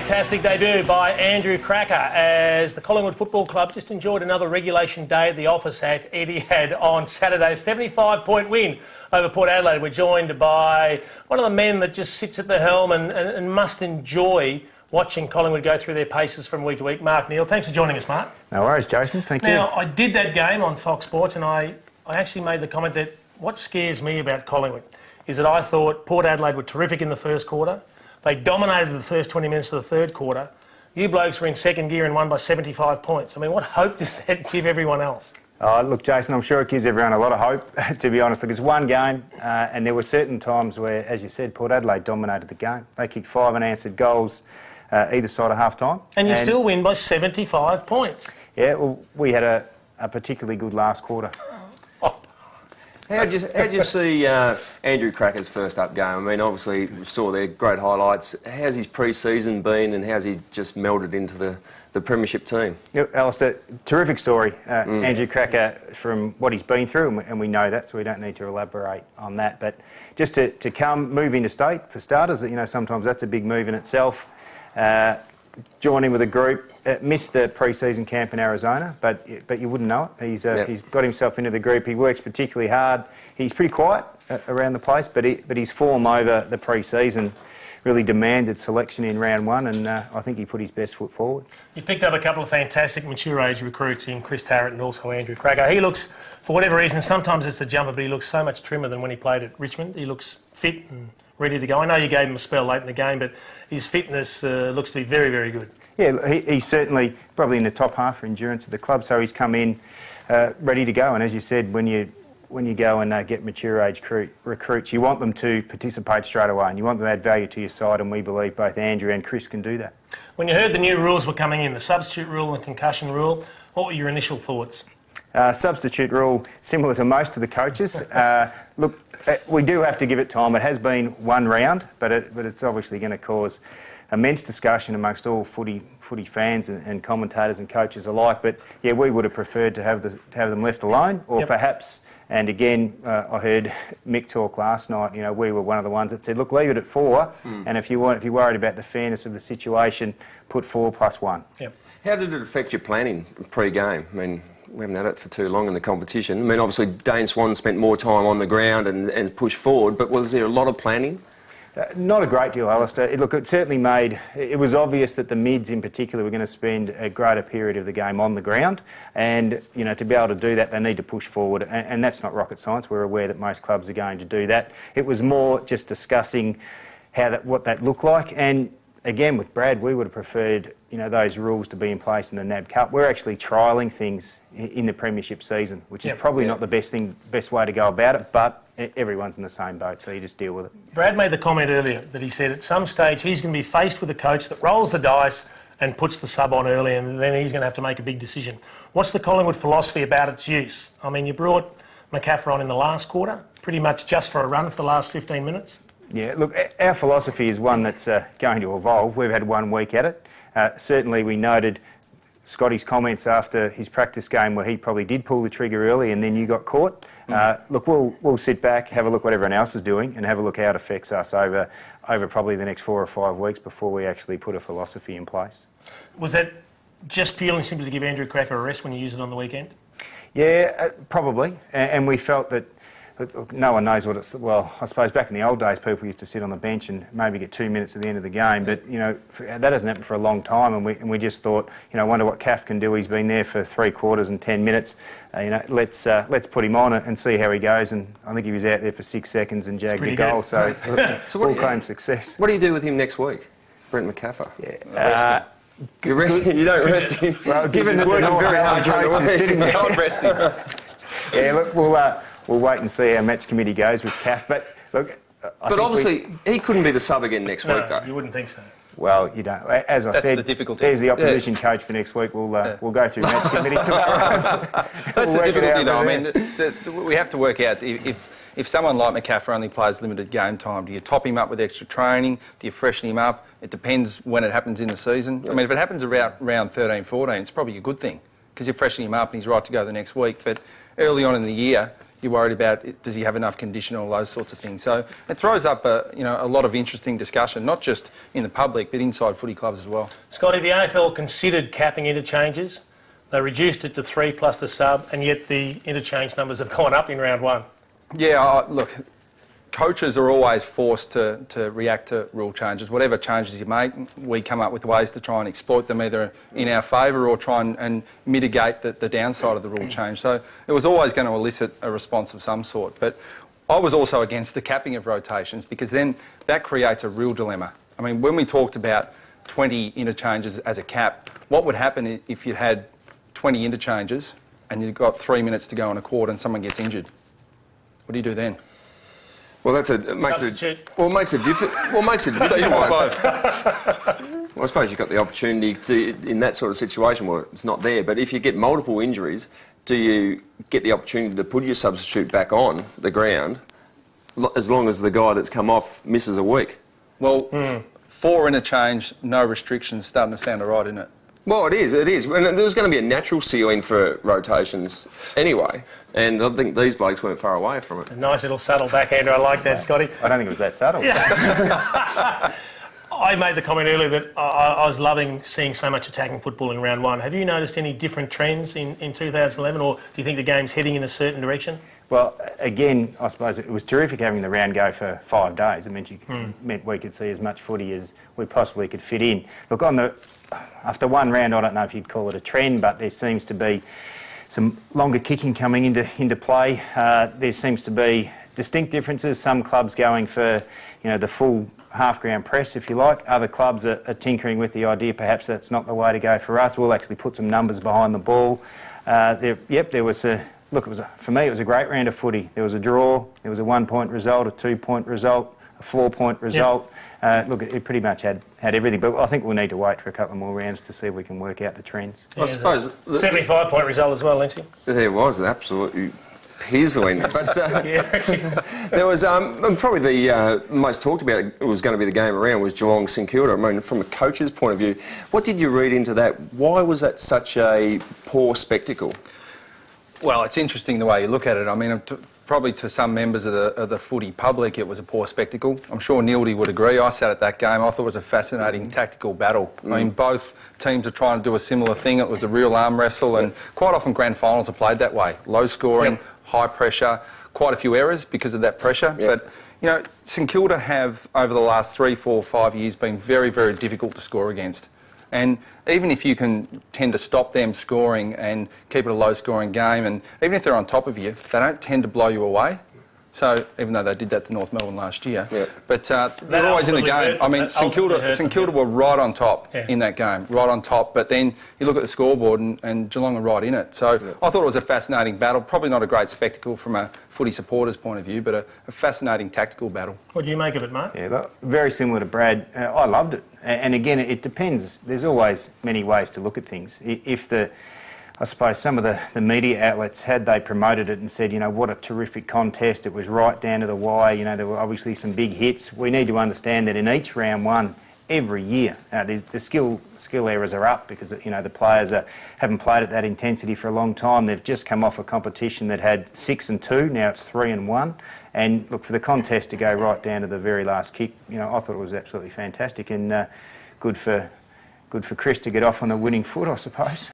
fantastic debut by Andrew Cracker as the Collingwood Football Club just enjoyed another regulation day at the office at Etihad on Saturday. 75-point win over Port Adelaide. We're joined by one of the men that just sits at the helm and must enjoy watching Collingwood go through their paces from week to week. Mark Neeld, thanks for joining us, Mark. No worries, Jason. Thank you. Now, I did that game on Fox Sports and I actually made the comment that what scares me about Collingwood is that I thought Port Adelaide were terrific in the first quarter. They dominated the first 20 minutes of the third quarter. You blokes were in second gear and won by 75 points. I mean, what hope does that give everyone else? Look, Jason, I'm sure it gives everyone a lot of hope, to be honest. Look, it's one game, and there were certain times where, as you said, Port Adelaide dominated the game. They kicked 5 unanswered goals either side of half-time. And you still win by 75 points. Yeah, well, we had a particularly good last quarter. How'd you see Andrew Cracker's first up game? I mean, obviously, we saw their great highlights. How's his pre-season been and how's he just melded into the premiership team? Yep, Alistair, terrific story. Andrew Cracker, from what he's been through, and we know that, so we don't need to elaborate on that. But just to move into state, for starters, you know, sometimes that's a big move in itself. Joining with a group, missed the pre-season camp in Arizona, but you wouldn't know it. He's got himself into the group. He works particularly hard. He's pretty quiet around the place, but his form over the pre-season really demanded selection in round one, and I think he put his best foot forward. You picked up a couple of fantastic mature age recruits in Chris Tarrant and also Andrew Cracker. He looks, for whatever reason, sometimes it's the jumper, but he looks so much trimmer than when he played at Richmond. He looks fit and ready to go. I know you gave him a spell late in the game, but his fitness looks to be very, very good. Yeah, he's certainly probably in the top half for endurance of the club, so he's come in ready to go. And as you said, when you go and get mature age recruits, you want them to participate straight away and you want them to add value to your side, and we believe both Andrew and Chris can do that. When you heard the new rules were coming in, the substitute rule and concussion rule, what were your initial thoughts? Substitute rule, similar to most of the coaches. Look, we do have to give it time. It has been one round, but it's obviously going to cause immense discussion amongst all footy fans and commentators and coaches alike. But yeah, we would have preferred to have them left alone, or perhaps. And again, I heard Mick talk last night. You know, we were one of the ones that said, "Look, leave it at 4, and if you're worried about the fairness of the situation, put 4 plus 1." Yep. How did it affect your planning pre-game? I mean, we haven't had it for too long in the competition. I mean, obviously, Dane Swan spent more time on the ground and pushed forward, but was there a lot of planning? Not a great deal, Alistair. Look, it certainly made... It was obvious that the mids in particular were going to spend a greater period of the game on the ground, and, you know, to be able to do that, they need to push forward, and that's not rocket science. We're aware that most clubs are going to do that. It was more just discussing what that looked like, and again, with Brad, we would have preferred, you know, those rules to be in place in the NAB Cup. We're actually trialling things in the premiership season, which is probably not the best way to go about it, but everyone's in the same boat, so you just deal with it. Brad made the comment earlier that he said at some stage he's going to be faced with a coach that rolls the dice and puts the sub on early, and then he's going to have to make a big decision. What's the Collingwood philosophy about its use? I mean, you brought McCaffrey on in the last quarter, pretty much just for a run for the last 15 minutes. Yeah, look, our philosophy is one that's going to evolve. We've had 1 week at it. Certainly we noted Scotty's comments after his practice game where he probably did pull the trigger early and then you got caught. Look, we'll sit back, have a look what everyone else is doing and have a look how it affects us over probably the next 4 or 5 weeks before we actually put a philosophy in place. Was that just purely and simply to give Andrew Cracker a rest when you use it on the weekend? Yeah, probably. And we felt that no one knows what it's... Well, I suppose back in the old days, people used to sit on the bench and maybe get 2 minutes at the end of the game. But, you know, that hasn't happened for a long time. And we just thought, you know, I wonder what Caff can do. He's been there for 3 quarters and 10 minutes. You know, let's put him on and see how he goes. And I think he was out there for 6 seconds and jagged a goal. So full claim success. What do you do with him next week, Brent McCaffrey? Yeah. You don't rest him. Well, given that working very hard coach is sitting there. Don't rest him. Yeah, look, we'll wait and see how match committee goes with Caff. But look, but obviously he couldn't be the sub again next week, though. You wouldn't think so. Well, you don't. As I said, the difficulty. There's the opposition coach for next week. We'll go through match committee tomorrow. That's the difficulty, though. I mean, we have to work out if someone like McCaffrey only plays limited game time, do you top him up with extra training? Do you freshen him up? It depends when it happens in the season. I mean, if it happens around round 13, 14, it's probably a good thing because you're freshening him up and he's right to go the next week. But early on in the year, You're worried about does he have enough condition, all those sorts of things. So it throws up a lot of interesting discussion, not just in the public but inside footy clubs as well. Scotty, the AFL considered capping interchanges. They reduced it to 3 plus the sub, and yet the interchange numbers have gone up in round 1. Yeah, look, coaches are always forced to react to rule changes. Whatever changes you make, we come up with ways to try and exploit them either in our favour or try and mitigate the downside of the rule change. So it was always going to elicit a response of some sort. But I was also against the capping of rotations because then that creates a real dilemma. I mean, when we talked about 20 interchanges as a cap, what would happen if you had 20 interchanges and you've got 3 minutes to go in a quarter and someone gets injured? What do you do then? Well, it makes a different. Well, makes a different one. Well, I suppose you've got the opportunity to, in that sort of situation where it's not there. But if you get multiple injuries, do you get the opportunity to put your substitute back on the ground, as long as the guy that's come off misses a week? Well, 4 interchange, no restrictions, starting to sound all right, isn't it? Well, it is. And there's going to be a natural ceiling for rotations anyway, and I think these blokes weren't far away from it. A nice little subtle backhander. I like that, Scotty. I don't think it was that subtle. I made the comment earlier that I was loving seeing so much attacking football in round 1. Have you noticed any different trends in 2011, or do you think the game's heading in a certain direction? Well, again, I suppose it was terrific having the round go for 5 days. It meant we could see as much footy as we possibly could fit in. Look, after one round, I don't know if you'd call it a trend, but there seems to be some longer kicking coming into play. There seems to be distinct differences. Some clubs going for, the full half-ground press, if you like. Other clubs are tinkering with the idea perhaps that's not the way to go for us. We'll actually put some numbers behind the ball. There was a... Look, for me, it was a great round of footy. There was a draw, there was a 1-point result, a 2-point result, a 4-point result. Look, it pretty much had everything. But I think we'll need to wait for a couple more rounds to see if we can work out the trends. I suppose... 75-point result as well, Lindsay. There was, absolutely pizzling. But there was probably the most talked about, it was going to be the game around, was Geelong St Kilda. I mean, from a coach's point of view, what did you read into that? Why was that such a poor spectacle? Well, it's interesting the way you look at it. I mean, probably to some members of the footy public, it was a poor spectacle. I'm sure Neeld would agree. I sat at that game. I thought it was a fascinating tactical battle. I mean, both teams are trying to do a similar thing. It was a real arm wrestle, and quite often grand finals are played that way. Low scoring, high pressure, quite a few errors because of that pressure. But, St Kilda have, over the last 3, 4, 5 years, been very, very difficult to score against. And even if you can tend to stop them scoring and keep it a low-scoring game, and even if they're on top of you, they don't tend to blow you away. So, even though they did that to North Melbourne last year. But they're always in the game. I mean, St Kilda were right on top in that game, right on top. But then you look at the scoreboard and Geelong are right in it. So I thought it was a fascinating battle. Probably not a great spectacle from a footy supporter's point of view, but a fascinating tactical battle. What do you make of it, Mark? Yeah, look, very similar to Brad. I loved it. And again, it depends. There's always many ways to look at things. I suppose some of the media outlets, had they promoted it and said, what a terrific contest, it was right down to the wire, there were obviously some big hits. We need to understand that in each round 1, every year, the skill errors are up because, the players haven't played at that intensity for a long time. They've just come off a competition that had 6 and 2, now it's 3 and 1. And look, for the contest to go right down to the very last kick, I thought it was absolutely fantastic and good for Chris to get off on a winning foot, I suppose.